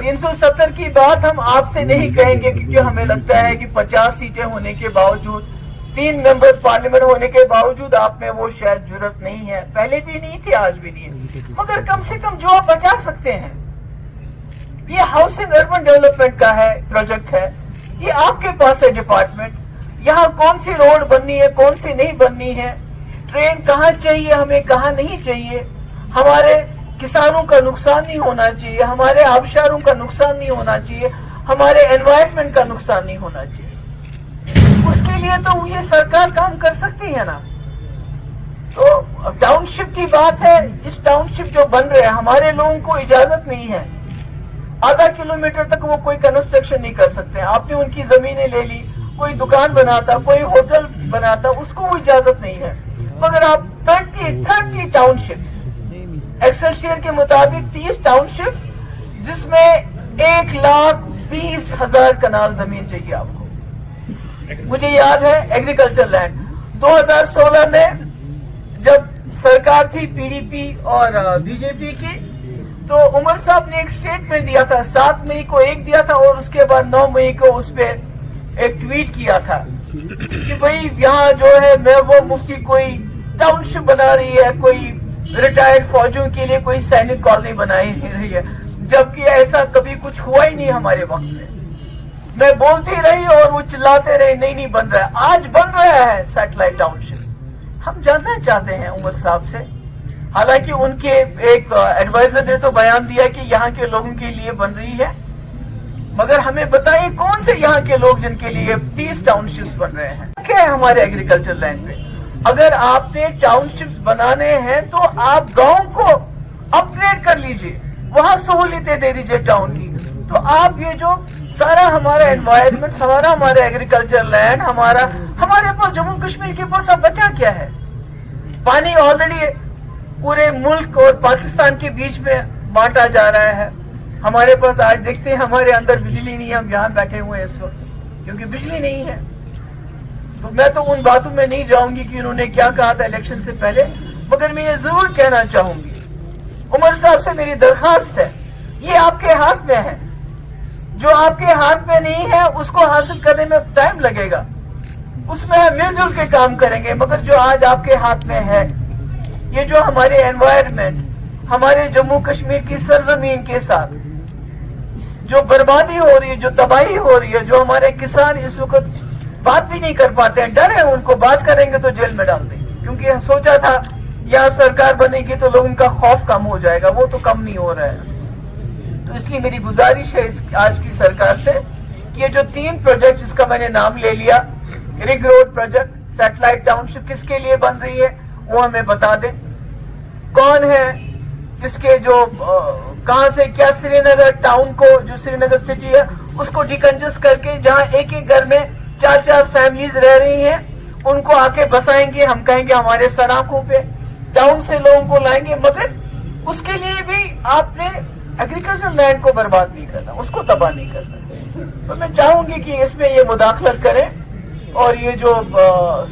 370 کی بات ہم آپ سے نہیں کہیں گے کیونکہ ہمیں لگتا ہے کہ 50 سیٹیں ہونے کے باوجود 3 ممبر پارلیمنٹ ہونے کے باوجود آپ میں وہ شاید جرت نہیں ہے. پہلے بھی نہیں تھی, آج بھی نہیں ہے, مگر کم سے کم جو آپ بچا سکتے ہیں. یہ ہاؤسنگ اربن ڈیولپمنٹ کا ہے پروجیکٹ ہے, یہ آپ کے پاس ہے ڈپارٹمنٹ. یہاں کون سی روڈ بننی ہے, کون سی نہیں بننی ہے, ٹرین کہاں چاہیے ہمیں, کہاں نہیں چاہیے, ہمارے کسانوں کا نقصان نہیں ہونا چاہیے, ہمارے آبشاروں کا نقصان نہیں ہونا چاہیے, ہمارے انوائرمنٹ کا نقصان نہیں ہونا چاہیے. اس کے لیے تو یہ سرکار کام کر سکتی ہے نا. تو ٹاؤن شپ کی بات ہے, اس ٹاؤن شپ جو بن رہے ہیں ہمارے لوگوں کو اجازت نہیں ہے, آدھا کلومیٹر تک وہ کوئی کنسٹرکشن نہیں کر سکتے. آپ نے ان کی زمینیں لے لی, کوئی دکان بناتا, کوئی ہوٹل بناتا, اس کو وہ اجازت نہیں ہے. مگر آپ 30 ٹاؤن شپس, ایکسلشیئر کے مطابق 30 ٹاؤن شپس, جس میں 1,20,000 کنال زمین چاہیے آپ کو. مجھے یاد ہے ایگریکلچر لینڈ 2016 میں جب سرکار تھی پی ڈی پی اور بی جے پی کی, تو عمر صاحب نے ایک سٹیٹمنٹ دیا تھا, 7 مئی کو ایک دیا تھا اور اس کے بعد 9 مئی کو اس پہ ایک ٹویٹ کیا تھا کہ بھئی یہاں جو ہے محبوب مفتی کوئی ٹاؤن شپ بنا رہی ہے, کوئی ریٹائرڈ فوجیوں کے لیے کوئی سینک کالونی بنائی رہی ہے, جبکہ ایسا کبھی کچھ ہوا ہی نہیں ہمارے وقت میں. میں بولتی رہی اور وہ چلاتے رہے نہیں بن رہا ہے. آج بن رہا ہے سیٹلائٹ ٹاؤن شپ. ہم جاننا چاہتے ہیں عمر صاحب سے, حالانکہ ان کے ایک ایڈوائزر نے تو بیان دیا کہ یہاں کے لوگوں کے لیے بن رہی ہے, مگر ہمیں بتائیے کون سے یہاں کے لوگ جن کے لیے 30 ٹاؤن شپس بن رہے ہیں. کیا ہے ہمارے ایگریکلچر لینڈ پہ؟ اگر آپ نے ٹاؤن شپس بنانے ہیں تو آپ گاؤں کو اپ گریڈ کر لیجئے, وہاں سہولتیں دے دیجئے ٹاؤن کی. تو آپ یہ جو سارا ہمارا انوائرمنٹ, ہمارا ایگریکلچر لینڈ, ہمارے پاس جموں کشمیر کے پاس اب بچا کیا ہے؟ پانی آلریڈی پورے ملک اور پاکستان کے بیچ میں بانٹا جا رہا ہے. ہمارے پاس آج دیکھتے ہیں ہمارے اندر بجلی نہیں ہے, ہم یہاں بیٹھے ہوئے ہیں اس وقت کیونکہ بجلی نہیں ہے. تو میں تو ان باتوں میں نہیں جاؤں گی کہ انہوں نے کیا کہا تھا الیکشن سے پہلے, مگر میں یہ ضرور کہنا چاہوں گی, عمر صاحب سے میری درخواست ہے, یہ آپ کے ہاتھ میں ہے. جو آپ کے ہاتھ میں نہیں ہے اس کو حاصل کرنے میں ٹائم لگے گا, اس میں ہم مل جل کے کام کریں گے. مگر جو آج آپ کے ہاتھ میں ہے, یہ جو ہمارے انوائرمنٹ, ہمارے جموں کشمیر کی سرزمین کے ساتھ جو بربادی ہو رہی ہے, جو تباہی ہو رہی ہے, جو ہمارے کسان اس وقت بات بھی نہیں کر پاتے ہیں, ڈر ہے ان کو, بات کریں گے تو جیل میں ڈال دیں گے, کیونکہ سوچا تھا یہاں سرکار بنے گی تو لوگوں کا خوف کم ہو جائے گا, وہ تو کم نہیں ہو رہا ہے. تو اس لیے میری گزارش ہے آج کی سرکار سے کہ یہ جو 3 پروجیکٹ جس کا میں نے نام لے لیا, ring road project, satellite township کس کے لیے بن رہی ہے وہ ہمیں بتا دیں, کون ہے اس کے جو کہاں سے کیا, سری نگر ٹاؤن کو, جو سری نگر سٹی ہے اس کو ڈیکنجسٹ کر کے جہاں ایک گھر میں 4 فیملیز رہ رہی ہیں ان کو آ کے بسائیں گے. ہم کہیں گے ہمارے سڑکوں پہ ٹاؤن سے لوگوں کو لائیں گے, مگر اس کے لیے بھی آپ نے ایگریکلچر لینڈ کو برباد نہیں کرنا, اس کو تباہ نہیں کرنا. تو میں چاہوں گی کہ اس میں یہ مداخلت کریں, اور یہ جو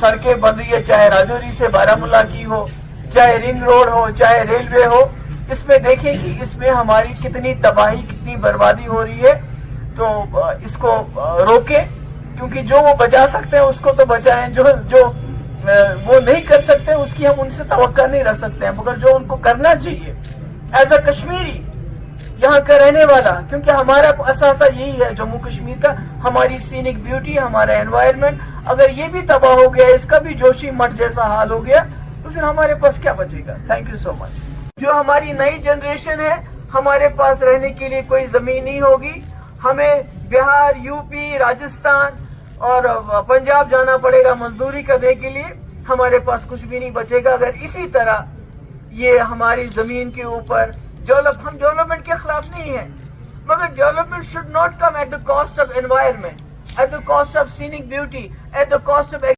سڑکیں بن رہی ہے, چاہے راجوری سے بارامولہ کی ہو, چاہے رنگ روڈ ہو, چاہے ریلوے ہو, اس میں دیکھیں کہ اس میں ہماری کتنی تباہی, کتنی بربادی ہو رہی ہے. تو اس کو روکیں, کیونکہ جو وہ بچا سکتے ہیں اس کو تو بچائیں, جو وہ نہیں کر سکتے اس کی ہم ان سے توقع نہیں رکھ سکتے ہیں, مگر جو ان کو کرنا چاہیے ایز اے کشمیری, یہاں کا رہنے والا, کیونکہ ہمارا اثاثہ یہی ہے جموں کشمیر کا, ہماری سینک بیوٹی, ہمارا انوائرمنٹ. اگر یہ بھی تباہ ہو گیا, اس کا بھی جوشی مٹ جیسا حال ہو گیا, تو پھر ہمارے پاس کیا بچے گا. تھینک یو سو مچ. جو ہماری نئی جنریشن ہے, ہمارے پاس رہنے کے لیے کوئی زمین نہیں ہوگی, ہمیں بہار, یو پی, راجستھان اور پنجاب جانا پڑے گا مزدوری کرنے کے لیے. ہمارے پاس کچھ بھی نہیں بچے گا اگر اسی طرح یہ ہماری زمین کے اوپر ہم ڈیولپمنٹ کے خلاف نہیں ہیں, مگر development should not come at the cost of environment, at the cost of scenic beauty, at the cost of